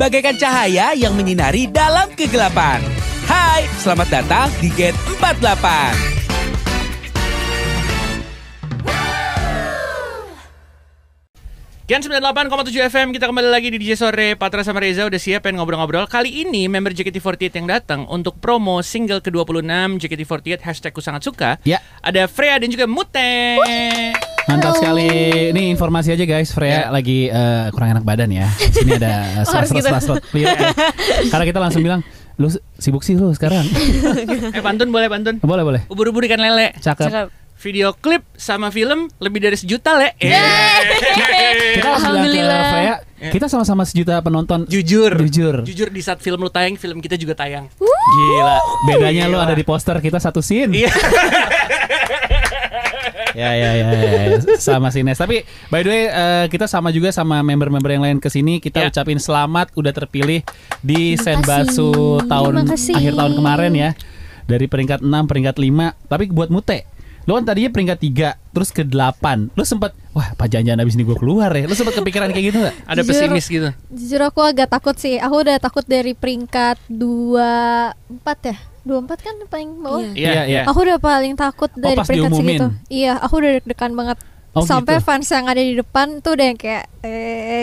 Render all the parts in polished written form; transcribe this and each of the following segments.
bagaikan cahaya yang menyinari dalam kegelapan. Hai, selamat datang di Gate 48. Kian 98,7 FM, kita kembali lagi di DJ Sore. Patra sama Reza udah siap pengen ngobrol-ngobrol. Kali ini member JKT48 yang datang untuk promo single ke-26 JKT48 #ku sangat suka. Ya. Ada Freya dan juga Mute. Mantap sekali. Ini informasi aja guys, Freya lagi kurang enak badan ya. Di sini ada slot. Karena kita langsung bilang, lu sibuk sih lu sekarang. Pantun boleh pantun? Boleh. Ubur-ubur ikan lele. Cakep. Video klip sama film lebih dari 1 juta le. Kita harus bilang ke Freya, kita sama-sama 1 juta penonton. Jujur di saat film lu tayang, film kita juga tayang. Gila. Bedanya lu ada di poster, kita satu scene. Iya. Ya. Sama Sines. Tapi by the way, kita sama juga sama member-member yang lain kesini. Kita ucapin selamat udah terpilih di Senbatsu akhir tahun kemarin ya. Dari peringkat 6, peringkat 5. Tapi buat Mute, lu kan tadinya peringkat 3, terus ke 8. Lu sempet, wah apa jangan-jangan abis ini gue keluar ya. Lu sempet kepikiran kayak gitu gak? Ada pesimis gitu? Jujur aku agak takut sih. Aku udah takut dari peringkat 24 ya. 24 kan paling bawah. Iya. Aku udah paling takut dari peringkat diumumin segitu. Iya, aku udah deg-degan banget. Sampai gitu. Fans yang ada di depan tuh udah yang kayak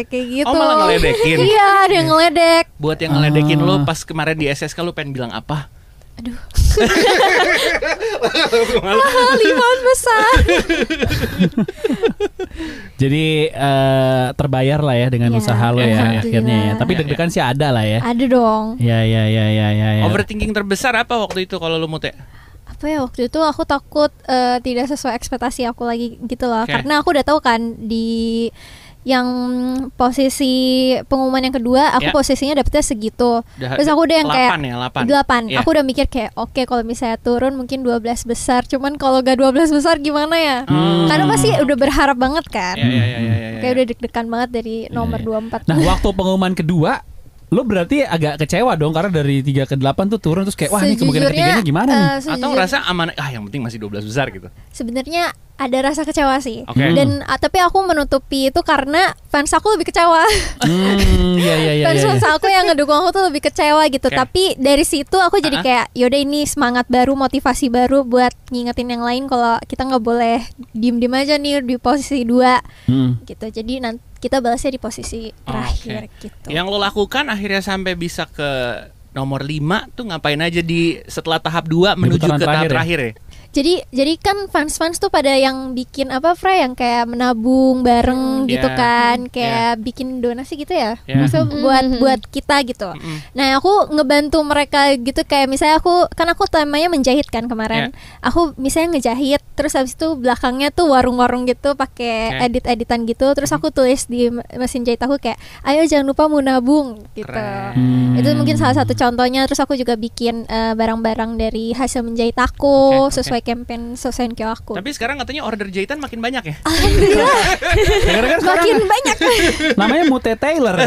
gitu. Oh, malah ngeledekin. Iya, ada yang ngeledek. Buat yang ngeledekin lu pas kemarin di SSK, lu pengen bilang apa? Aduh. Limaan besar. Jadi terbayar lah ya dengan usaha lo ya akhirnya ya. Tapi deg-degan sih ada lah ya. Ada dong. Ya. Overthinking terbesar apa waktu itu kalau lu Mute? Apa ya, waktu itu aku takut tidak sesuai ekspektasi aku lagi gitu loh. Karena aku udah tahu kan di yang posisi pengumuman yang kedua aku posisinya dapetnya segitu. Terus aku udah yang 8. Aku udah mikir kayak oke, kalau misalnya turun mungkin 12 besar. Cuman kalau gak 12 besar gimana ya? Karena pasti udah berharap banget kan. Kayak udah deg-degan banget dari nomor 24. Nah, waktu pengumuman kedua lo berarti agak kecewa dong, karena dari 3 ke 8 tuh turun, terus kayak wah ini kemungkinan ketiganya gimana nih? Atau ngerasa aman, yang penting masih 12 besar gitu. Sebenarnya ada rasa kecewa sih. Dan tapi aku menutupi itu karena fans aku lebih kecewa. Iya. Fans aku yang ngedukung aku tuh lebih kecewa gitu. Tapi dari situ aku jadi kayak yaudah, ini semangat baru, motivasi baru buat ngingetin yang lain kalau kita nggak boleh diem aja nih di posisi 2 gitu. Jadi nanti kita balasnya di posisi terakhir gitu. Yang lo lakukan akhirnya sampai bisa ke nomor 5 tuh ngapain aja di setelah tahap 2 menuju ke tahap terakhir ya? Jadi kan fans tuh pada yang bikin apa, Frey, yang kayak menabung bareng gitu kan, kayak bikin donasi gitu ya, maksudnya buat kita gitu. Nah aku ngebantu mereka gitu, kayak misalnya aku temanya menjahit kan kemarin, aku misalnya ngejahit, terus habis itu belakangnya tuh warung-warung gitu pakai edit-editan gitu, terus aku tulis di mesin jahit aku kayak ayo jangan lupa mau nabung gitu. Itu mungkin salah satu contohnya. Terus aku juga bikin barang-barang dari hasil menjahit aku sesuai campaign Sosenkyo aku. Tapi sekarang katanya order jahitan makin banyak ya? Alhamdulillah. Makin banyak. Namanya Mute Taylor.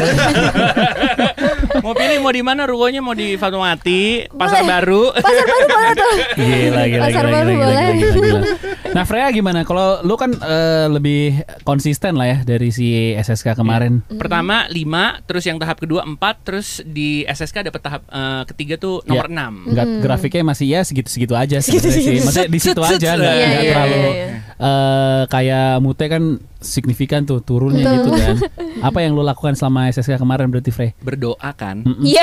Mau pilih mau di mana rukonya? Mau di Fatmawati, Pasar Baru? Pasar Baru boleh tuh. Gila. Pasar Baru boleh. Nah, Freya gimana? Kalau lu kan lebih konsisten lah ya dari si SSK kemarin. Pertama 5, terus yang tahap kedua 4, terus di SSK dapat tahap ketiga tuh nomor 6. Enggak, grafiknya masih ya segitu-segitu aja sebenarnya sih. Maksudnya di situ aja, nggak terlalu kayak Mute kan signifikan tuh turunnya gitu kan. Apa yang lo lakukan selama SSK kemarin berarti, Frey? Berdoa kan? Iya.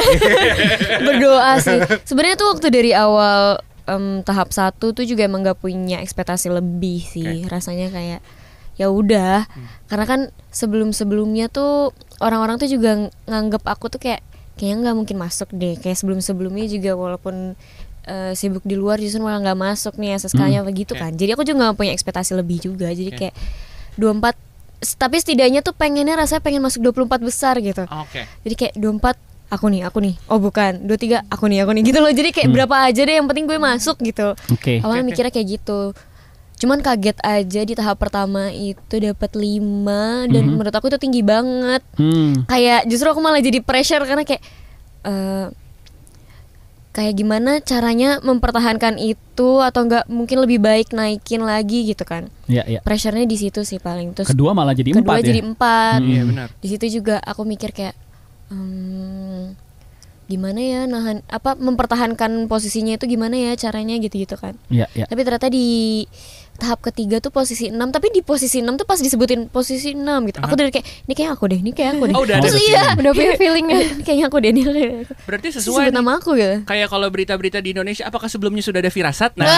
Berdoa sih. Sebenarnya tuh waktu dari awal tahap 1 tuh juga emang gak punya ekspektasi lebih sih. Rasanya kayak ya udah, karena kan sebelumnya tuh orang-orang tuh juga nganggep aku tuh kayaknya nggak mungkin masuk deh. Kayak sebelumnya juga walaupun sibuk di luar justru malah nggak masuk nih SSK-nya begitu kan. Jadi aku juga nggak punya ekspektasi lebih juga. Jadi kayak 24, tapi setidaknya tuh rasanya pengen masuk 24 besar gitu. Jadi kayak 24 aku nih. Oh bukan, 23 aku nih gitu loh. Jadi kayak berapa aja deh, yang penting gue masuk gitu. Awalnya mikirnya kayak gitu. Cuman kaget aja di tahap pertama itu dapat 5 dan menurut aku itu tinggi banget. Kayak justru aku malah jadi pressure karena kayak gimana caranya mempertahankan itu, atau enggak mungkin lebih baik naikin lagi gitu kan. Pressure-nya di situ sih paling. Terus kedua malah jadi 4 ya. Iya benar. Di situ juga aku mikir kayak gimana ya mempertahankan posisinya itu gimana ya caranya gitu-gitu kan. Iya. Tapi ternyata di tahap ketiga tuh posisi 6, tapi di posisi 6 tuh pas disebutin posisi 6 gitu. Aku dari kayak ini kayak aku deh. Oh, udah ada. Terus iya, Udah punya feelingnya. kayaknya aku deh nih. Berarti Sebut sesuai nih. nama aku gitu. Kayak kalau berita-berita di Indonesia, apakah sebelumnya sudah ada firasat? Nah,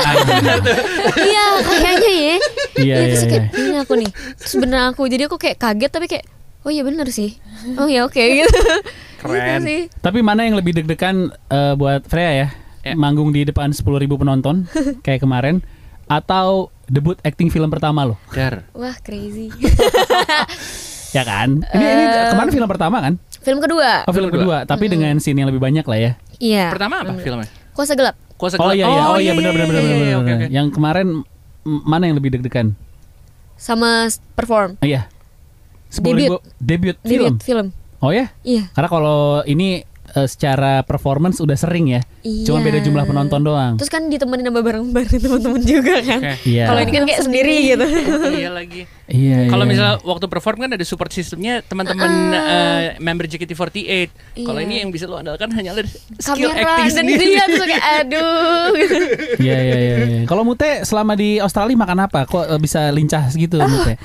Iya, kayaknya ya. Iya. Terus kayak ini aku nih. Terus bener aku. Jadi aku kayak kaget tapi kayak oh iya bener sih. Oh ya oke gitu. Keren. Gitu sih. Tapi mana yang lebih deg-degan buat Freya ya? Manggung di depan 10.000 penonton kayak kemarin atau debut acting film pertama lo? Wah crazy. Ya kan? Ini kemarin film pertama kan? Film kedua. Oh, film kedua, tapi dengan scene yang lebih banyak lah ya. Iya. Pertama apa filmnya? Kuasa Gelap. Kuasa Oh Gelap. iya benar. Oke. Yang kemarin mana yang lebih deg-degan? Sama perform. Iya. 10.000 debut film. Oh ya? Iya. Karena kalau ini secara performance udah sering ya. Iya. Cuma beda jumlah penonton doang. Terus kan ditemenin sama bareng-bareng teman-teman juga kan. Iya. Kalau ini kan kayak sendiri gitu. Iya lagi. Iya. Kalau misalnya waktu perform kan ada support sistemnya teman-teman member JKT48. Kalau Iya. ini yang bisa lo andalkan hanyalah skill Kamera acting dan sendiri. dia tuh kayak aduh gitu. Iya. Kalau Mute selama di Australia makan apa? Kok bisa lincah segitu Mute?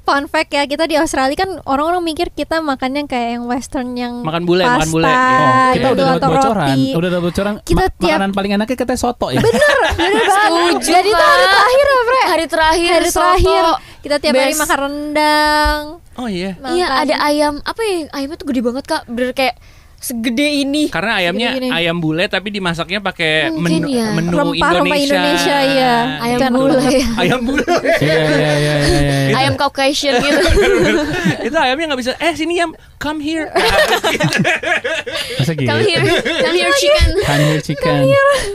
Fun fact ya, kita di Australia kan orang-orang mikir kita makannya kayak yang western yang Makan bule, pasta, makan bule. Oh, kita gitu, udah dapat atau bocoran. roti. Udah dapat bocoran. Kita Makanan paling enaknya katanya soto ya. Bener banget. Jadi itu hari terakhir ya, Fre. Hari terakhir soto. Kita tiap hari Best. makan rendang. Oh iya. Iya Makan. ada ayam. Apa ya? Ayamnya tuh gede banget Kak. Bener kayak segede ini. Karena ayamnya Gini-gini. ayam bule tapi dimasaknya pakai Mungkin ya. menu Rempah-rempah Indonesia, iya. Ayam Ikan bule. Ayam bule. Iya. Ayam Caucasian gitu. Itu ayamnya nggak bisa. Sini yam, come here. Masa gitu? Come here chicken. Kanir chicken.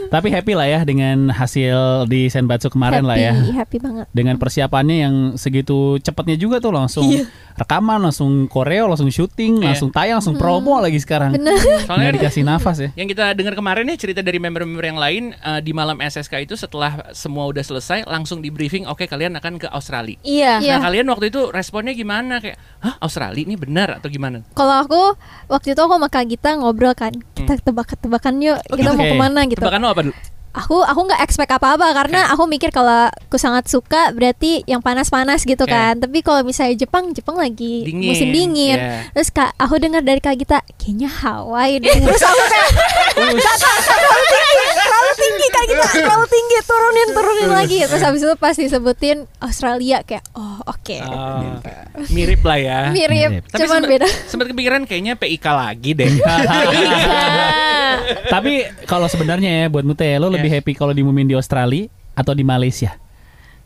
Tapi happy lah ya dengan hasil di Senbatsu kemarin lah ya. Happy banget. Dengan persiapannya yang segitu cepatnya juga tuh langsung rekaman, langsung koreo, langsung syuting, langsung tayang, langsung promo lagi sekarang. Nggak Soalnya dikasih nafas ya. yang kita dengar kemarin ya cerita dari member-member yang lain di malam SSK itu setelah semua udah selesai langsung di briefing, oke kalian akan ke Australia. Iya. Iya. Nah kalian waktu itu responnya gimana, kayak hah Australia ini benar atau gimana? Kalau aku waktu itu aku sama Kak Gita ngobrol kan, kita tebak-tebakan yuk, kita mau Oke. kemana gitu. Tebakan lo apa dulu? Aku nggak expect apa-apa karena aku mikir kalau aku sangat suka berarti yang panas-panas gitu Oke. kan. Tapi kalau misalnya Jepang lagi Dingin, musim dingin. iya. Terus aku dengar dari Kak Gita kayaknya Hawaii deh. Terus aku kayak terlalu tinggi Kak Gita, terlalu tinggi, turunin lagi. Terus habis itu pas disebutin Australia kayak oh oke. Mirip lah ya. Mirip, Tapi cuman beda. sempat kepikiran kayaknya PIK lagi deh. Tapi kalau sebenarnya ya buat Mute, lo lebih happy kalau diumumin di Australia atau di Malaysia?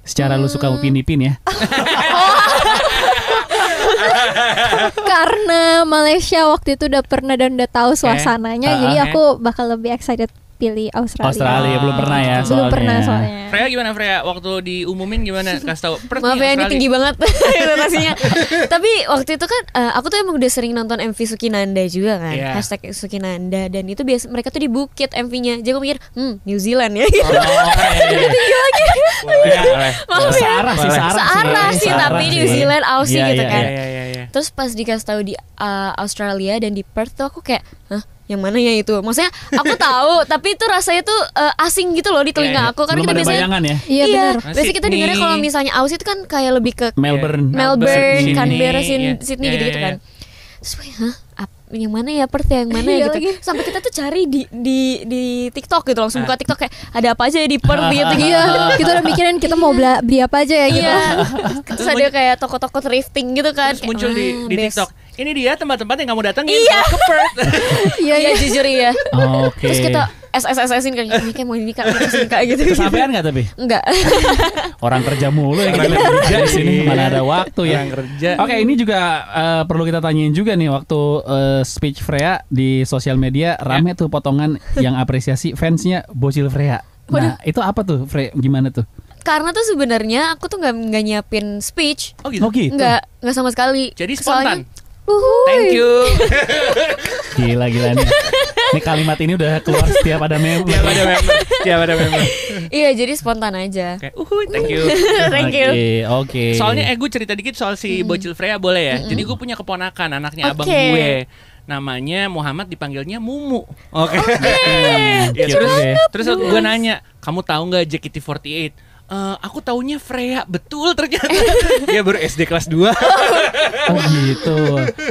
Secara lo suka Upin Ipin ya. Karena Malaysia waktu itu udah pernah dan udah tahu suasananya, jadi Oke. aku bakal lebih excited pilih Australia. Australia belum pernah ya Belum soalnya. pernah soalnya. Freya gimana Freya? Waktu diumumin gimana? Kasih tahu. Perth Maaf nih, ya ini Australia. tinggi banget ekspektasinya. Tapi waktu itu kan aku tuh emang udah sering nonton MV Sukinanda juga kan. Iya. Hashtag Sukinanda. Dan itu biasa mereka tuh di Bukit MV-nya. Jadi aku mikir New Zealand ya. Searah sih, Searah sih tapi New Zealand Aussie Iya, gitu iya, kan. Iya. Terus pas dikasih tahu di Australia dan di Perth tuh aku kayak hah yang mana ya itu? Maksudnya aku tahu tapi itu rasanya tuh asing gitu loh di telinga aku karena Belum kita ada biasanya bayangan ya. Iya benar. biasanya kita dengarnya kalau misalnya Aussie itu kan kayak lebih ke Melbourne, Melbourne, Sydney. Canberra, Iya. Sydney Iya, gitu-gitu iya, kan. Terus gue, hah? Yang mana ya Perth ya? Yang mana ya Iya gitu. lagi. Sampai kita tuh cari di TikTok gitu langsung buka TikTok kayak ada apa aja ya di Perth gitu. Iya, kita udah mikirin kita mau beli apa aja ya gitu. Iya. Terus ada kayak toko-toko thrifting gitu kan. Terus muncul di best. TikTok. Ini dia tempat-tempat yang kamu datangin kalau ke Perth. Iya, Iya jujur iya. Oke. Terus kita SSSin kan ini kayak mau ini kak gitu. Kesampaian nggak tapi? Enggak. Orang kerja mulu ya kita Orang kerja di sini sih. mana ada waktu ya. Orang kerja. Oke, ini juga perlu kita tanyain juga nih waktu speech Freya di sosial media rame tuh potongan yang apresiasi fansnya Bocil Freya. Nah, itu apa tuh, Freya? Gimana tuh? Karena tuh sebenarnya aku tuh nggak nyiapin speech. Oh gitu. Oh gitu. Nggak sama sekali. Jadi spontan. Soalnya- Thank you. Gila nih. Ini kalimat ini udah keluar setiap ada meme. Tiap ada member. Iya jadi spontan aja. Kayak thank you. Thank you. Oke. Soalnya gue cerita dikit soal si Bocil Freya boleh ya. Jadi gue punya keponakan anaknya abang Oke. gue. namanya Muhammad, dipanggilnya Mumu. Oke. Ya, Terus gue nanya, kamu tahu nggak JKT48? Aku taunya Freya, betul ternyata. Dia baru SD kelas 2. Oh gitu.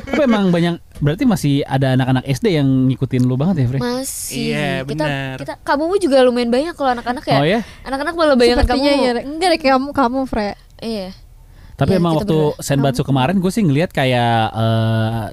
Tapi emang banyak, berarti masih ada anak-anak SD yang ngikutin lu banget ya, Fre? Masih. Iya, benar. Kita kamu juga lumayan banyak kalau anak-anak ya. Oh ya? Anak-anak malah banyak kamu. Sepertinya ya. Enggak deh, kamu Fre. Iya. Tapi Ya, emang kita waktu berdua. Senbatsu kemarin gue sih ngelihat kayak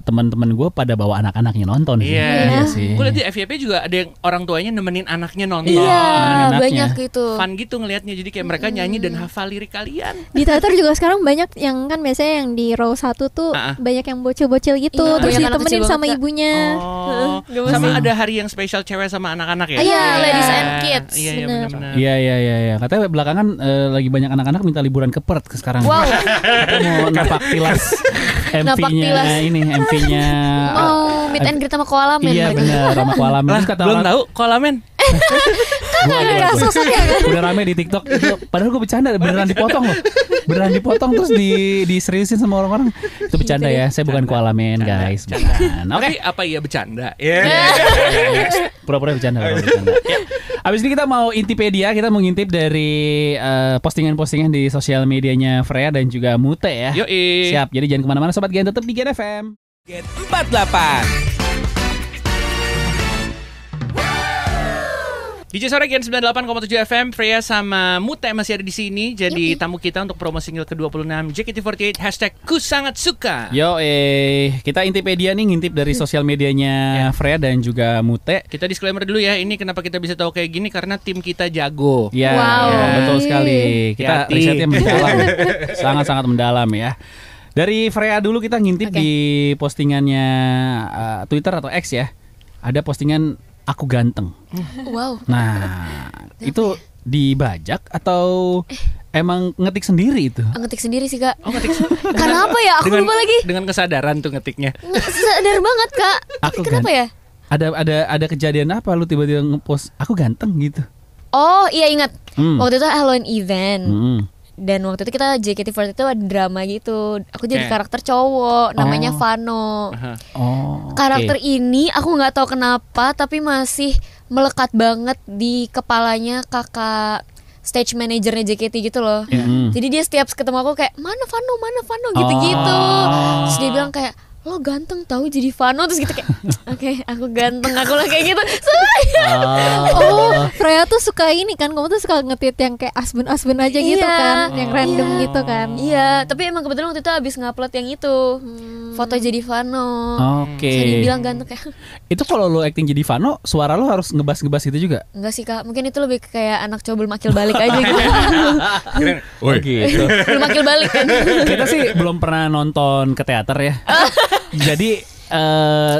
teman-teman gue pada bawa anak-anaknya nonton sih. Iya. Sih. Gue lihat di FYP juga ada yang orang tuanya nemenin anaknya nonton. Iya, anaknya. banyak gitu. Fun gitu ngelihatnya, jadi kayak mereka nyanyi dan hafal lirik kalian. Di teater juga sekarang banyak yang kan biasanya yang di row 1 tuh banyak yang bocil-bocil gitu, Iya, terus banyak anak ditemenin kecil sama banget, Kak. ibunya. Oh, Gemes sama sih. ada hari yang spesial cewek sama anak-anak ya? Iya, ladies and kids. Iya, iya Bener. benar-benar. Iya. Katanya belakangan lagi banyak anak-anak minta liburan ke Perth sekarang. Wow. Mau napak tilas Napak MV-nya tilas. ini, MV-nya. Mau meet and greet sama koala men Iya mereka. benar, sama koala. Lah, Terus kata belum orang, tahu kolamen. Ada sosoknya kan. udah rame di TikTok itu, padahal gue bercanda, beneran dipotong loh, beneran dipotong terus diseriusin sama orang-orang. Itu bercanda ya, saya bukan koala men guys, bukan. Oke, Tapi apa iya bercanda? Iya. pura-pura bercanda. Ya. Abis ini kita mau Intipedia, kita mau ngintip dari postingan-postingan di sosial medianya Freya dan juga Mute ya. Yoi. Siap, jadi jangan kemana-mana Sobat Gen, tetap di Gen FM. Gen 48. DJ Sore Gen 98,7 FM, Freya sama Mute masih ada di sini. Jadi tamu kita untuk promo single ke-26 JKT48 #ku sangat suka. Yo, kita Intipedia nih ngintip dari sosial medianya Freya dan juga Mute. Kita disclaimer dulu ya, ini kenapa kita bisa tahu kayak gini karena tim kita jago. Ya, Wow. betul sekali. Kita Hati-hati. risetnya mendalam, sangat-sangat mendalam ya. Dari Freya dulu kita ngintip di postingannya Twitter atau X ya. Ada postingan aku ganteng. Wow. Nah, itu dibajak atau emang ngetik sendiri itu? Ngetik sendiri sih Kak. Oh, ngetik. Kenapa ya? Aku lupa lagi. Dengan kesadaran tuh ngetiknya. Sadar banget Kak. Aku Kenapa ya? Ada kejadian apa lu tiba-tiba ngepost aku ganteng gitu? Oh iya ingat. Hmm. Waktu itu Halloween event. Hmm. Dan waktu itu kita JKT48 itu ada drama gitu. Aku jadi Oke. karakter cowok namanya Oh. Vano. Oh. Karakter oke. ini aku nggak tahu kenapa tapi masih melekat banget di kepalanya kakak stage manajernya JKT gitu loh. Hmm. Jadi dia setiap ketemu aku kayak mana Vano gitu-gitu. Oh. Terus dia bilang kayak lo ganteng tahu jadi Vano, terus gitu kayak oke, aku ganteng, aku lah kayak gitu. Oh, Freya tuh suka ini kan, kamu tuh suka nge-tweet yang kayak asbun-asbun aja gitu Iya. kan, yang random gitu kan. Iya, tapi emang kebetulan waktu itu abis ngupload yang itu foto jadi Vano. Oke. Terus dia bilang ganteng kayak Itu kalau lu acting jadi Vano, suara lu harus ngebas-ngebas gitu juga? enggak sih Kak, mungkin itu lebih kayak anak cowok belum akil balik aja gitu. Oh gitu. Belum akil balik kan. Kita sih belum pernah nonton ke teater ya. Jadi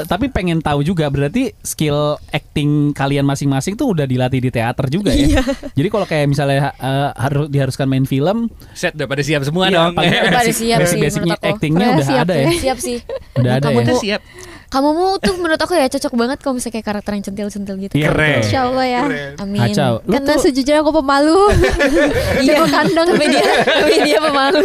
tapi pengen tahu juga, berarti skill acting kalian masing-masing tuh udah dilatih di teater juga ya. Jadi kalau kayak misalnya harus diharuskan main film, Set udah pada siap semua iya, dong. paling Udah pada siap sih, basic-basicnya menurut aku. actingnya Freya udah siap ada ya. ya. Siap sih. Udah ada kamu ya. Udah tuh siap. kamu tuh menurut aku ya cocok banget kalau misalnya kayak karakter yang centil-centil gitu. Iya, Keren. betul. Insya Allah ya. Amin. Kacau. Lu Karena tuh, sejujurnya aku pemalu. Jago kandang. Tapi dia pemalu.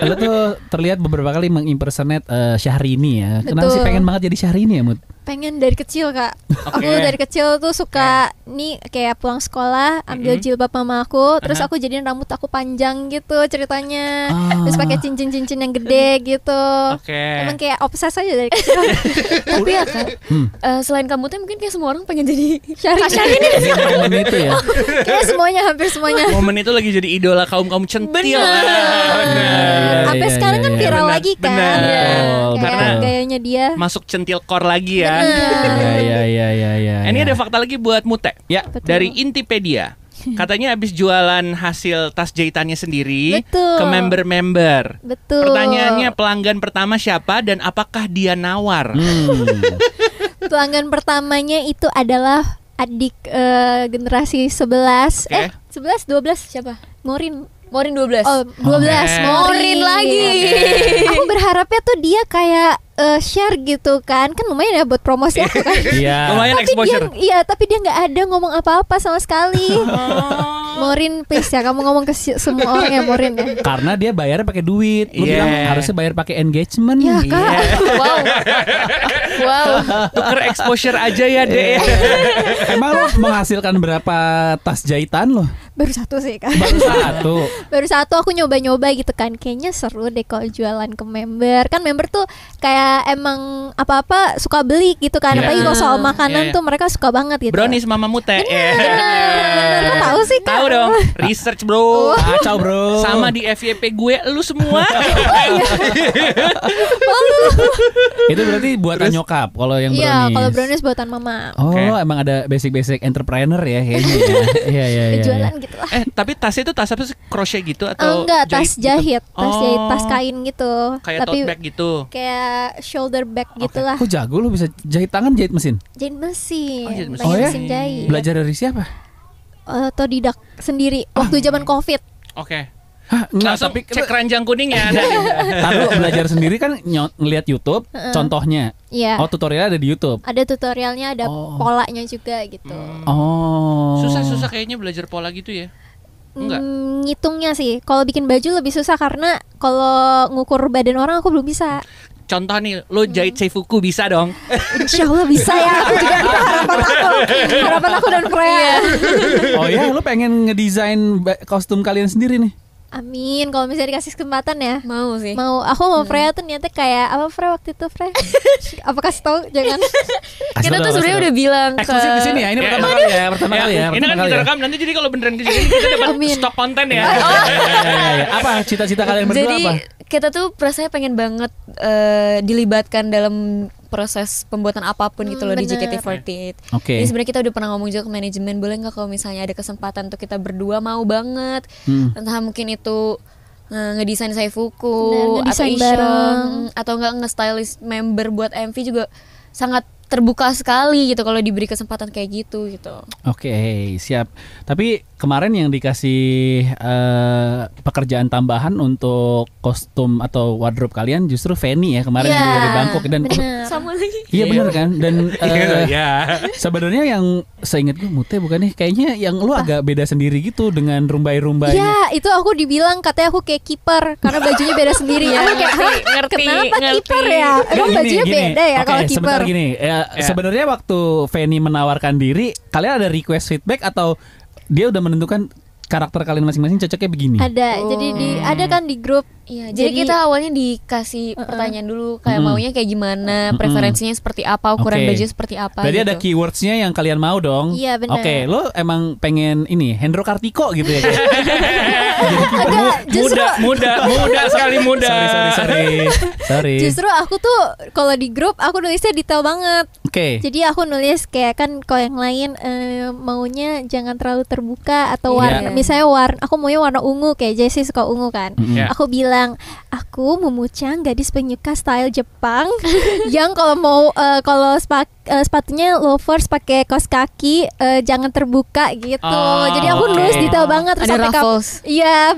lu tuh terlihat beberapa kali mengimpersonate Syahrini ya. Kenapa Betul. sih pengen banget jadi Syahrini ya, Mut? Pengen dari kecil Kak. Aku dari kecil tuh suka nih kayak pulang sekolah ambil jilbab mama aku, terus aku jadiin rambut aku panjang gitu ceritanya. Terus pakai cincin-cincin yang gede gitu. Oke. Emang kayak obses aja dari kecil. Tapi ya Kak, selain kamu tuh mungkin kayak semua orang pengen jadi Syahrini. Momen itu ya. Kayak semuanya, hampir semuanya. Momen itu lagi jadi idola kaum centil. Bener. Sampai sekarang kan viral Benar, lagi kan. benar. Betul, Kayak betul. gayanya dia. Masuk centil core lagi ya. Iya. Ini ada fakta lagi buat Mute. Ya. Betul. Dari Intipedia. Katanya abis jualan hasil tas jahitannya sendiri Betul. ke member-member. Betul. Pertanyaannya, pelanggan pertama siapa dan apakah dia nawar? Pelanggan pertamanya itu adalah adik generasi 11. Oke. 11 12 siapa? Morin. Morin 12. Oh, 12 Oke. Morin lagi. Aku berharapnya tuh dia kayak share gitu kan. Kan lumayan ya buat promosi aku kan. Iya. Lumayan Tapi exposure. dia, iya, tapi dia nggak ada ngomong apa-apa sama sekali. Morin please ya, kamu ngomong ke semua orang ya Morin ya. Karena dia bayarnya pakai duit. Lu bilang harusnya bayar pakai engagement. Ya Kak. Wow. Tuker exposure aja ya deh. Emang lu menghasilkan berapa tas jahitan lo? Baru satu sih Kak. Baru satu. Aku nyoba-nyoba gitu kan. Kayaknya seru deh kalau jualan ke member. Kan member tuh kayak emang apa-apa suka beli gitu kan. Apalagi kalau soal makanan tuh mereka suka banget gitu. Brownies Mama Mute. Bener. Kok tahu sih Kak? Tahu dong. Research bro. Kacau bro. Sama di FYP gue lu semua. Itu berarti buatan nyokap kalau yang brownies. Iya, kalau brownies buatan mama. Oh, emang ada basic-basic entrepreneur ya kayaknya ya. Iya. Jualan gitu lah. Tapi tasnya itu tas apa sih? Crochet gitu atau enggak, tas jahit. Gitu? Tas jahit, tas kain gitu. Kayak tapi tote bag gitu. Kayak shoulder bag gitulah. Kok jago lu bisa jahit tangan, jahit mesin? Jahit mesin. jahit mesin. Pakai ya? mesin jahit. Belajar dari siapa? Otodidak sendiri waktu zaman Covid. Oke. Hah, enggak, Langsung tapi cek keranjang kuning ya. Tahu belajar sendiri kan ngelihat YouTube, contohnya. Iya. Oh, tutorialnya ada di YouTube. Ada tutorialnya, ada polanya juga gitu. Oh. Susah kayaknya belajar pola gitu ya. Enggak. Ngitungnya sih. Kalau bikin baju lebih susah karena kalau ngukur badan orang aku belum bisa. Contoh nih, lo jahit seifuku bisa dong. Insya Allah bisa ya. Aku juga itu harapan aku dan Freya. Oh ya, lu pengen ngedesain kostum kalian sendiri nih? Amin, kalau misalnya dikasih kesempatan ya. Mau sih. Mau, aku mau Freya tuh niatnya kayak apa Freya waktu itu Freya? Apa kasih tau? Jangan. Kita tuh sebenarnya udah bilang ke eksklusif di sini ya. Ini pertama kali ya. Ini kan kita rekam nanti, jadi kalau beneran di sini kita dapat stok konten ya. Apa cita-cita kalian berdua jadi, apa? Kita tuh rasanya pengen banget dilibatkan dalam proses pembuatan apapun gitu loh di JKT48. Oke. Jadi sebenarnya kita udah pernah ngomong juga ke manajemen, boleh nggak kalau misalnya ada kesempatan untuk kita berdua, mau banget. Entah mungkin itu ngedesain saifuku atau bareng, atau enggak nge-stylist member buat MV juga sangat terbuka sekali gitu kalau diberi kesempatan kayak gitu. Oke, siap. Tapi kemarin yang dikasih pekerjaan tambahan untuk kostum atau wardrobe kalian justru Fanny ya kemarin dari Bangkok dan sama lagi. Iya benar kan? Dan sebenarnya yang seingat gue Mute bukan nih, kayaknya yang lu agak beda sendiri gitu dengan rumbai-rumbainya. Iya, itu aku dibilang katanya aku kayak kiper karena bajunya beda sendiri. Aku kayak kenapa kiper ya? Emang bajunya beda ya kalau kiper? Sebentar gini. Sebenarnya waktu Fanny menawarkan diri, kalian ada request feedback atau dia udah menentukan karakter kalian masing-masing cocoknya begini? Ada. Jadi ada kan di grup. Iya, jadi kita awalnya dikasih pertanyaan dulu kayak maunya kayak gimana, preferensinya seperti apa, ukuran baju seperti apa. Berarti gitu. ada keywordsnya yang kalian mau dong. Iya benar. Oke, lo emang pengen ini Hendro Kartiko gitu ya? muda sekali muda. Sorry. Justru aku tuh kalau di grup aku nulisnya detail banget. Oke. Jadi aku nulis kayak kan kalau yang lain maunya jangan terlalu terbuka atau warna, misalnya aku maunya warna ungu kayak Jessie suka ungu kan. Aku bilang aku Mumucang gadis penyuka style Jepang yang kalau mau sepatunya loafers pakai kaos kaki jangan terbuka gitu. Jadi aku nulis detail banget terus ada ruffles. Iya,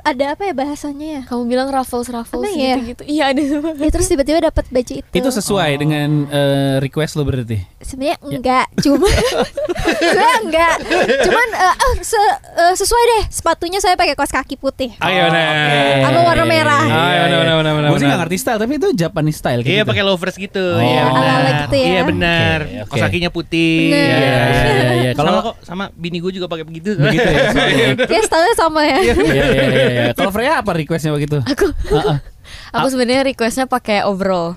ada apa ya bahasanya ya? Kamu bilang ruffles gitu-gitu. Iya ada. Ya terus tiba-tiba dapat baju itu. Itu sesuai dengan request lo berarti? Sebenarnya enggak, cuman sesuai deh. Sepatunya saya pakai kaos kaki putih. Ayo sama warna merah. Gue sih nggak ngerti style, tapi itu Japanese style. Iya, pakai loafers gitu. Ala-ala gitu ya. Iya benar. Kaos kakinya putih. Iya. Kalau sama bini gue juga pakai begitu. Begitu ya. Kayak style sama ya. Iya. Kalau Freya apa requestnya begitu? Aku sebenarnya requestnya pakai overall.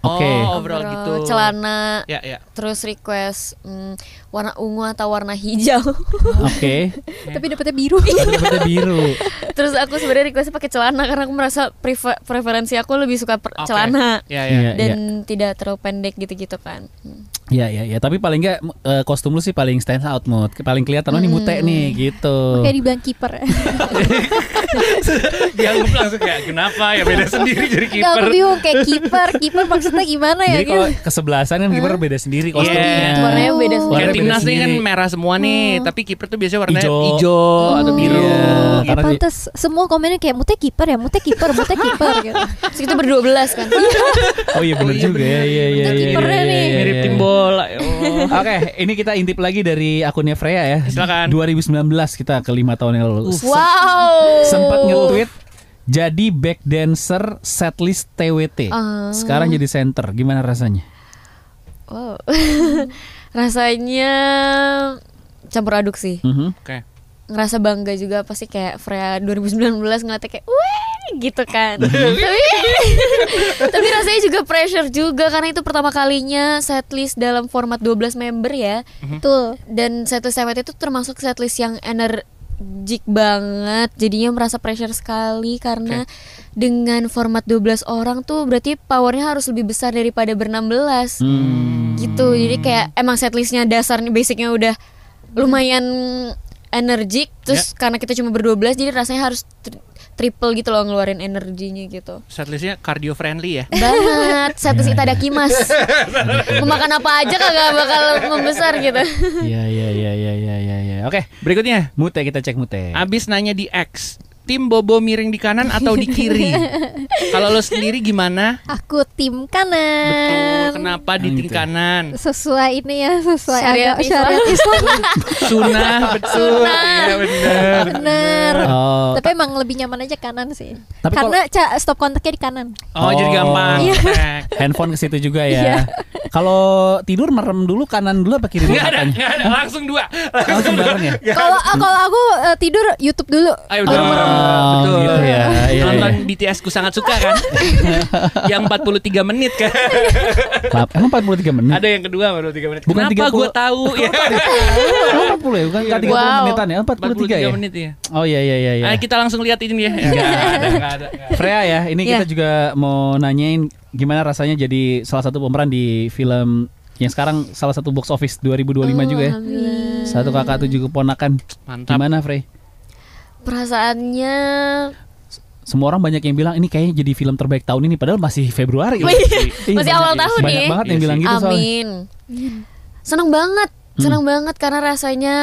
Oke. Overall gitu. Celana. Ya. Terus request warna ungu atau warna hijau. Oke. Tapi dapetnya biru. Terus aku sebenarnya requestnya pakai celana karena aku merasa preferensi aku lebih suka celana. Dan tidak terlalu pendek gitu-gitu kan. Iya. Tapi paling nggak kostum lu sih paling stand out, Mut. Paling kelihatan nih Mute nih gitu. Kayak dibilang kiper. Dianggap langsung kayak kenapa ya beda sendiri jadi kiper. Aku bingung kayak kiper maksudnya gimana ya? Jadi kalau kesebelasan kan kiper beda sendiri kostumnya. Warnanya beda sendiri. Kayak timnas nih kan merah semua nih, tapi kiper tuh biasanya warnanya hijau atau biru. Ya pantas semua komennya kayak Mute kiper gitu. Terus kita ber-12 kan. Oh iya benar juga ya. Iya. Kipernya nih. Mirip tim bola. Oke, ini kita intip lagi dari akunnya Freya ya. Silakan. 2019 kita ke 5 tahun yang lalu. Wow. Sempat nge-tweet jadi back dancer setlist TWT. Sekarang jadi center. Gimana rasanya? Wow. Rasanya campur aduk sih. Oke. Ngerasa bangga juga pasti kayak Freya 2019 ngeliatnya kayak wih gitu kan. Tapi rasanya juga pressure juga karena itu pertama kalinya setlist dalam format 12 member ya. Betul. Dan setlist TWT itu termasuk setlist yang energik banget. Jadinya merasa pressure sekali karena dengan format 12 orang tuh berarti powernya harus lebih besar daripada ber-16 gitu. Jadi kayak emang setlistnya dasarnya basicnya udah lumayan energik. Terus karena kita cuma ber-12 jadi rasanya harus triple gitu loh ngeluarin energinya gitu. Setlistnya cardio friendly ya. Banget. Setlist Itadakimasu. Mau makan apa aja kagak bakal membesar gitu. Iya. Oke, Berikutnya, Mute, kita cek Mute. abis nanya di X, tim Bobo miring di kanan atau di kiri? Kalau lo sendiri gimana? Aku tim kanan. Betul, kenapa di tim Gitu. kanan? Sesuai ini ya, sesuai Syariat agama Islam. syariat Islam. Sunnah, betul. Iya benar. Bener. Oh, Tapi emang lebih nyaman aja kanan sih. Tapi Karena stop kontaknya di kanan. Oh, jadi gampang. Iya. handphone ke situ juga ya. Iya. Kalau tidur merem dulu kanan dulu apa kiri dulu? Nggak ada, katanya? nggak ada, langsung dua. Langsung bareng ya? Kalau aku tidur YouTube dulu. Ayo betul. Oh, Betul. gitu ya. Iya, Nonton iya. BTS ku sangat suka kan? Yang 43 menit kan? Emang 43 menit? Ada yang kedua 43 menit. Bukan Kenapa 30? gue tahu? Ya. Oh, 40 ya? Bukan 30 menitan ya? 43 ya? menit ya. Oh iya. Ayo kita langsung lihat ini ya. Enggak ada. Freya ya, ini kita juga mau nanyain gimana rasanya jadi salah satu pemeran di film yang sekarang salah satu box office 2025 juga ya. Alhamdulillah. Satu kakak 7 keponakan. Mantap. Gimana Frey? Perasaannya Semua orang banyak yang bilang ini kayaknya jadi film terbaik tahun ini padahal masih Februari. Masih banyak- awal tahun banyak nih. banget yang bilang gitu soalnya. amin. Seneng banget. Seneng banget karena rasanya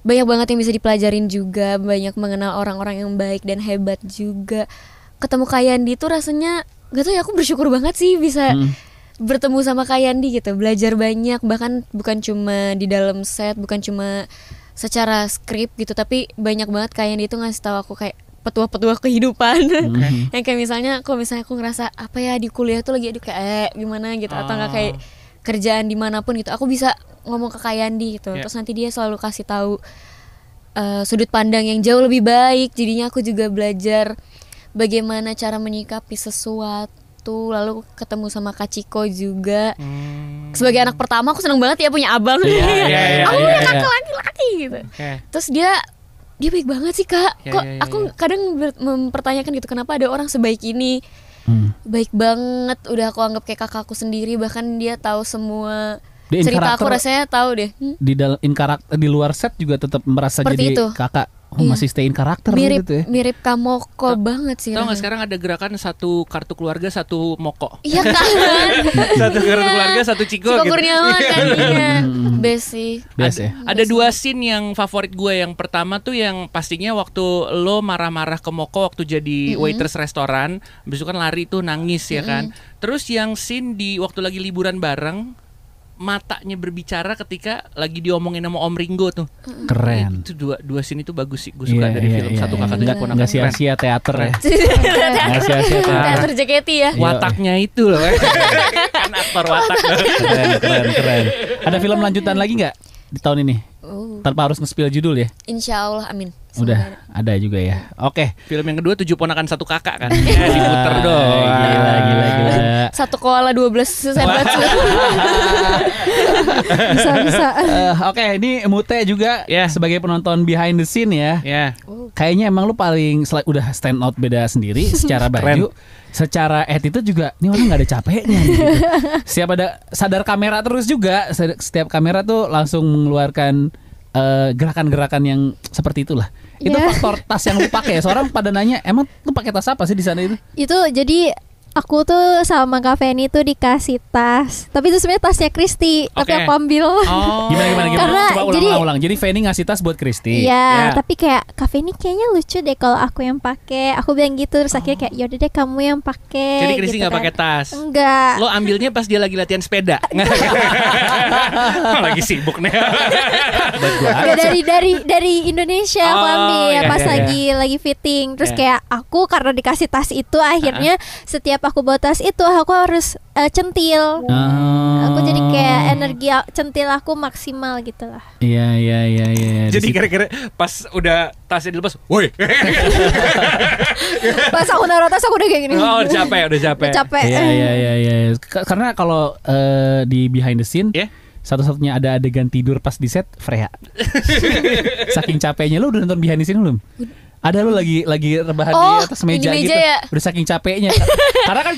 banyak banget yang bisa dipelajarin juga, banyak mengenal orang-orang yang baik dan hebat juga. Ketemu Kak Yandi tuh rasanya gak tau ya, aku bersyukur banget sih bisa bertemu sama Kak Yandi gitu, belajar banyak, bahkan bukan cuma di dalam set, bukan cuma secara skrip gitu, tapi banyak banget Kak Yandi itu ngasih tahu aku kayak petua-petua kehidupan. Yang kayak misalnya aku ngerasa apa ya di kuliah tuh lagi aduh kayak gimana gitu, atau nggak kayak kerjaan dimanapun gitu, aku bisa ngomong ke Kak Yandi gitu. Terus nanti dia selalu kasih tahu sudut pandang yang jauh lebih baik. Jadinya aku juga belajar bagaimana cara menyikapi sesuatu. Lalu ketemu sama Kak Ciko juga. Sebagai anak pertama aku seneng banget ya punya abang. Aku punya kakak laki-laki gitu. Terus dia baik banget sih Kak. Kok aku kadang mempertanyakan gitu, kenapa ada orang sebaik ini. Baik banget, udah aku anggap kayak kakakku sendiri. Bahkan dia tahu semua cerita aku, rasanya tahu deh. Di dalam di luar set juga tetap merasa Seperti jadi itu. kakak. Masih stay in karakter gitu ya. Mirip Kamoko banget sih. Tahu nggak sekarang ada gerakan satu kartu keluarga satu moko. Iya kan. Satu kartu keluarga satu Ciko. Ciko gitu. Kurniawan kan. Best sih. Best ya. Ada dua scene yang favorit gue. Yang pertama tuh yang pastinya waktu lo marah-marah ke Moko waktu jadi waitress restoran, habis itu kan lari tuh nangis ya kan. Terus yang scene di waktu lagi liburan bareng, matanya berbicara ketika lagi diomongin sama Om Ringo tuh. Keren. Itu dua scene itu bagus sih. Gue suka dari film Satu Kakak Tujuh Keponakan. Nggak sia-sia teater ya. Nggak sia-sia teater. Teater JKT ya. Wataknya itu loh. Kan aktor watak. Keren. Ada film lanjutan lagi nggak di tahun ini? Tanpa harus nge-spill judul ya. Insya Allah amin. Udah ada juga ya. Oke. Film yang kedua 7 Ponakan Satu Kakak kan. Diputer dong. Gila. Satu koala 12 senbatsu. Bisa. Oke, ini Mute juga sebagai penonton behind the scene ya. Ya. Kayaknya emang lu paling udah stand out beda sendiri secara baju, secara attitude juga. Ini orang nggak ada capeknya. Gitu. Setiap ada sadar kamera terus juga. Setiap kamera tuh langsung mengeluarkan gerakan-gerakan yang seperti itulah. Itu faktor tas yang lu pakai. Seorang pada nanya, emang lu pakai tas apa sih di sana itu? Itu jadi aku tuh sama Kak Feni tuh dikasih tas. Tapi itu sebenarnya tasnya Kristi, tapi aku ambil. Gimana? Karena coba ulang. Jadi Feni ngasih tas buat Kristi. Iya, tapi kayak Kak Feni kayaknya lucu deh kalau aku yang pakai. Aku bilang gitu, terus akhirnya kayak yaudah deh kamu yang pakai. Jadi Kristi gitu nggak pakai tas. Enggak. Lo ambilnya pas dia lagi latihan sepeda. Lagi sibuk nih. dari Indonesia aku ambil pas lagi fitting. Terus kayak aku karena dikasih tas itu akhirnya setiap aku bawa tas itu aku harus centil. Aku jadi kayak energi centil aku maksimal gitu lah. Iya. Jadi kira-kira pas udah tasnya dilepas, woi. Pas aku naruh tas aku udah kayak gini. Oh, udah capek. Iya. Karena kalau di behind the scene, satu-satunya ada adegan tidur pas di set Freya. Saking capeknya. Lu udah nonton behind the scene belum? Ada lu lagi rebahan di atas meja gitu. Ya? Udah saking capeknya. Karena kan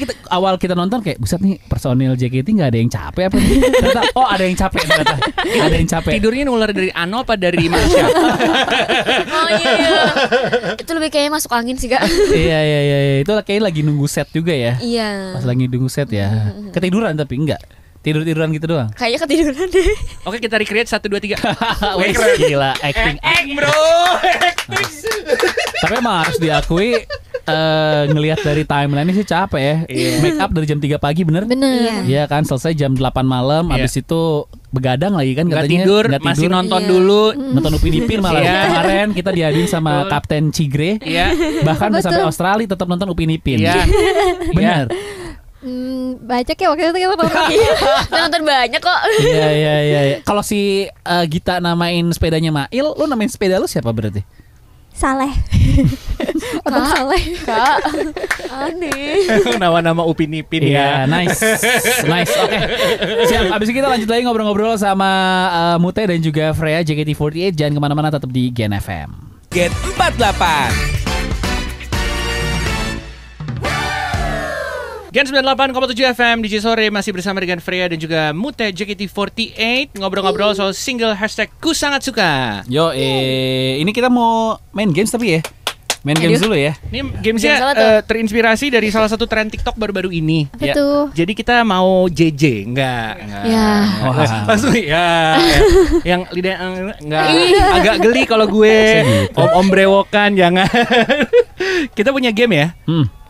kita nonton kayak buset nih personil JKT nggak ada yang capek apa nih? Ternyata ada yang capek ternyata. Ada yang capek. Tidurnya nular dari Ano apa dari Marsha? Iya. Itu lebih kayaknya masuk angin sih, Kak. Iya. Itu kayaknya lagi nunggu set juga ya. Iya. Pas lagi nunggu set ya. Ketiduran tapi enggak. Tidur-tiduran gitu doang. Kayaknya ketiduran deh. Oke, kita recreate 1 2 3. Wih, gila acting. Bro. Tapi emang harus diakui ngelihat dari timeline ini sih capek ya. Make up dari jam 3 pagi bener? Bener. Iya kan, selesai jam 8 malam. Abis itu begadang lagi kan katanya. Nggak tidur. Masih nonton dulu. Nonton Upin Ipin malah. Kemarin kita dihadirin sama Kapten Cigre. Bahkan sampai Australia tetap nonton Upin Ipin. Bener. Banyak ya waktu itu kita nonton. Nonton banyak kok. Iya. Kalau si Gita namain sepedanya Mail, lu namain sepeda lu siapa berarti? Saleh. Abang Saleh. Kak. Aneh. Nama-nama Upin Ipin ya. Nice. Oke. Siap. Abis itu kita lanjut lagi ngobrol-ngobrol sama Mute dan juga Freya JKT48. Jangan kemana-mana, tetap di Gen FM. Gen 48. Gen 98,7 FM DJ Sore masih bersama dengan Freya dan juga Mute JKT48 ngobrol-ngobrol soal single #Ku Sangat Suka. Yo, ini kita mau main games tapi ya. Main games dulu ya. Ini gamesnya terinspirasi dari salah satu tren TikTok baru-baru ini. Apa tuh? Jadi kita mau JJ, enggak. Ya. Langsung ya. Yang lidah enggak agak geli kalau gue. Om brewokan jangan. Kita punya game ya.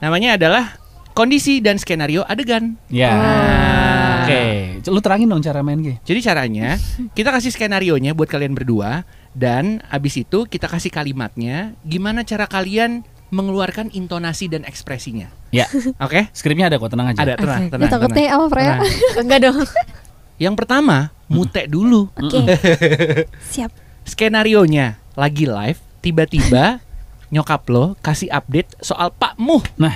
Namanya adalah kondisi dan skenario adegan. Ya. Oke. Lu terangin dong cara main game. Jadi caranya kita kasih skenarionya buat kalian berdua dan abis itu kita kasih kalimatnya. Gimana cara kalian mengeluarkan intonasi dan ekspresinya? Ya. Oke. Skripnya ada kok, tenang aja. Ada, tenang. Takutnya apa Freya? Enggak dong. Yang pertama, Mute dulu. Oke. Siap. Skenarionya lagi live, tiba-tiba nyokap lo kasih update soal Pakmu. Nah,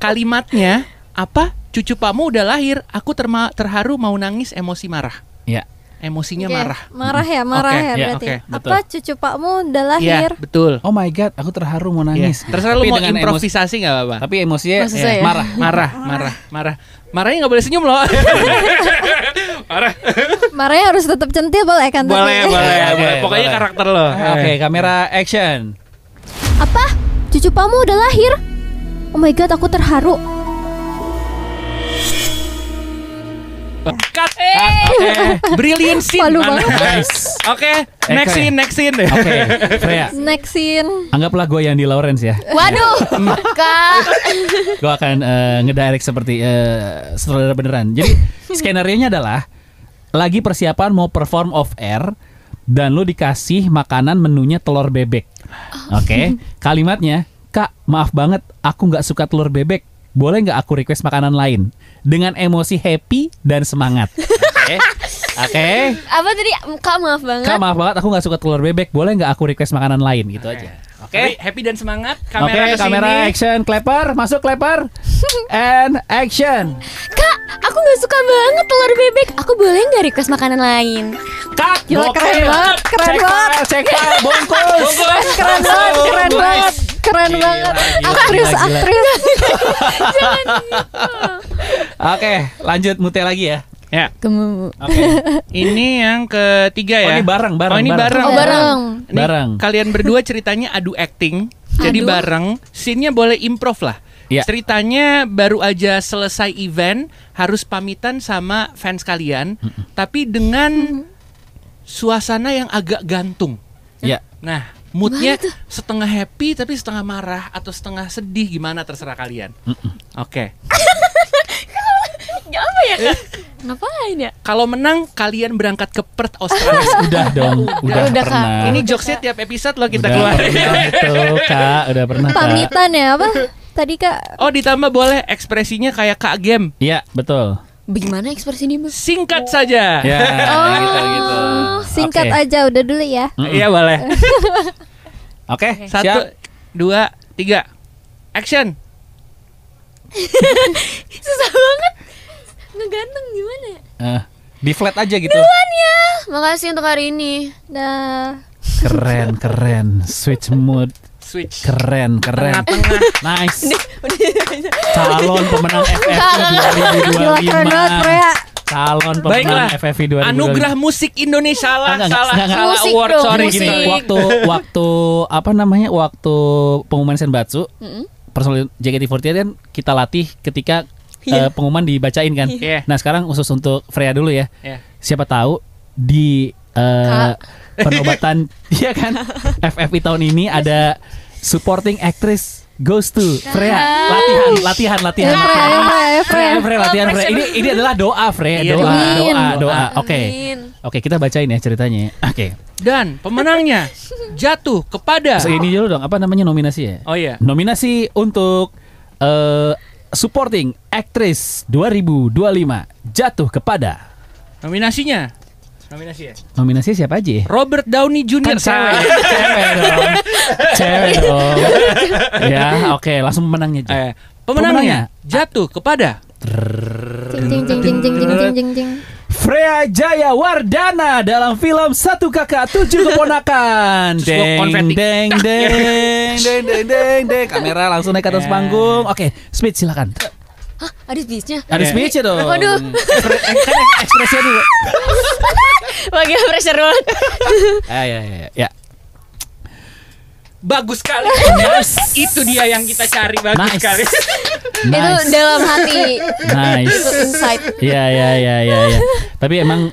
kalimatnya apa? Cucu Pakmu udah lahir. Aku terharu, mau nangis, emosi, marah. Ya. Emosinya Oke. marah. Marah ya berarti. Oke, Apa cucu Pakmu udah lahir? Iya, betul. Oh my god, aku terharu mau nangis. Terserah lu Tapi mau dengan improvisasi nggak apa-apa. Tapi emosinya Maksudnya ya? Marah. Marahnya nggak boleh senyum loh. Marah. Marahnya harus tetap centil boleh kan? Boleh. Pokoknya boleh. karakter lo. Oke, kamera action. Apa? Cucu Pakmu udah lahir? Oh my god, aku terharu. Cut. Brilliant scene. Malu banget. Nice. Oke, next scene. Oke, Freya. Next scene. Anggaplah gue Yandi Lawrence ya. Waduh. Kak. Gue akan ngedirect seperti sutradara beneran. Jadi skenarionya adalah lagi persiapan mau perform off air dan lu dikasih makanan menunya telur bebek. Oke. Kalimatnya, Kak, maaf banget, aku nggak suka telur bebek. Boleh nggak aku request makanan lain? Dengan emosi happy dan semangat. Oke. Apa tadi? Kak, maaf banget. Kak, maaf banget, aku nggak suka telur bebek. Boleh nggak aku request makanan lain? Gitu aja. Oke, happy dan semangat. Oke, kamera action, clapper, masuk clapper. And action. Kak, aku nggak suka banget telur bebek. Aku boleh nggak request makanan lain? Kak, Gila, keren banget, Cek file, bungkus. Keren banget. Aktris. Oke, lanjut Mute lagi ya. Ya. Oke. Ini yang ketiga ya. Oh, ini bareng. Oh, ini bareng. Oh, bareng. Ini kalian berdua ceritanya adu acting. Jadi bareng. Scene-nya boleh improv lah. Ya. Ceritanya baru aja selesai event, harus pamitan sama fans kalian, tapi dengan suasana yang agak gantung. Ya. Nah, moodnya setengah happy tapi setengah marah atau setengah sedih, gimana terserah kalian. Oke. Apa ya? Ngapain ya? Kalau menang kalian berangkat ke Perth, Australia. Udah dong, udah Udah, Kak. pernah. Ini jokesnya tiap episode loh kita Udah keluarin. pernah itu, Kak. Udah pernah, Kak. Pamitan ya apa? Tadi Kak. Oh, ditambah boleh ekspresinya kayak Kak Game. Iya, betul. Bagaimana ekspresi ini, Mas? Singkat saja. Ya, gitu. Singkat Oke. aja udah dulu ya. Iya boleh. Oke, 1, siap. 2, 3. Action. Susah banget. Ngeganteng gimana ya? Di flat aja gitu. Makasih untuk hari ini. Nah, Keren. Switch mood. Switch. Keren. Tengah-tengah. Nice. Calon pemenang FFV gila keren banget 2025. Freya. Calon Baiklah. pemenang FFV 2025. Anugerah musik Indonesia salah Enggak. Musik award, dong, sorry musik. gini. Waktu apa namanya? Waktu pengumuman Senbatsu, personil JKT48 kan kita latih ketika pengumuman dibacain kan. Iya. Nah, sekarang khusus untuk Freya dulu ya. Iya. Siapa tahu di penobatan ya kan FFI tahun ini ada supporting actress goes to Freya. Latihan. Freya latihan Freya. Ini adalah doa Freya, Iya, doa. Oke, kita bacain ya ceritanya. Oke. Dan pemenangnya jatuh kepada Ini dulu dong, apa namanya nominasi ya? Oh iya. Nominasi untuk supporting actress 2025 jatuh kepada Nominasi siapa aja? Robert Downey Jr. Kan cewek dong. Ya, oke, langsung pemenangnya aja. Pemenangnya jatuh kepada Jing. Freya Jaya Wardana dalam film Satu Kakak Tujuh Keponakan. Terus gua konfeti. Deng. Kamera langsung naik ke atas panggung. Oke, speech silakan. Hah, ada speech-nya? Ada speech dong. Waduh. Kan ekspresinya dulu. Lagi pressure banget. Ya. bagus sekali. Itu dia yang kita cari, bagus sekali. Itu dalam hati. Nice. Itu insight. Iya. Tapi emang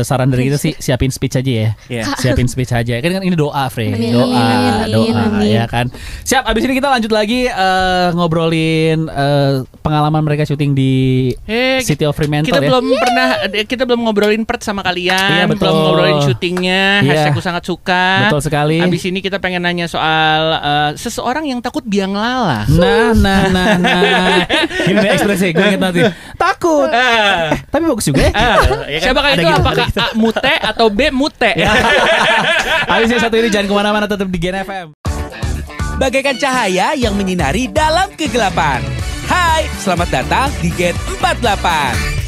saran dari kita sih siapin speech aja ya. Iya. Siapin speech aja. Kan ini doa, Frey. Amin, Doa, amin. ya kan. Siap, abis ini kita lanjut lagi ngobrolin pengalaman mereka syuting di City of Fremantle kita ya. kita belum ngobrolin Perth sama kalian, Iya, betul. belum ngobrolin syutingnya. Iya. Hashtag aku sangat suka. Betul sekali. Abis ini kita pengen nanya soal seseorang yang takut biang lala. Nah. Gini ekspresi, gue inget nanti. Takut. Tapi bagus juga ya. Siapa kali Ada itu? gitu, Apakah ada gitu. A mute atau B mute? Habis yang satu ini jangan kemana-mana, tetap di Gen FM. Bagaikan cahaya yang menyinari dalam kegelapan. Hai, selamat datang di Gate 48.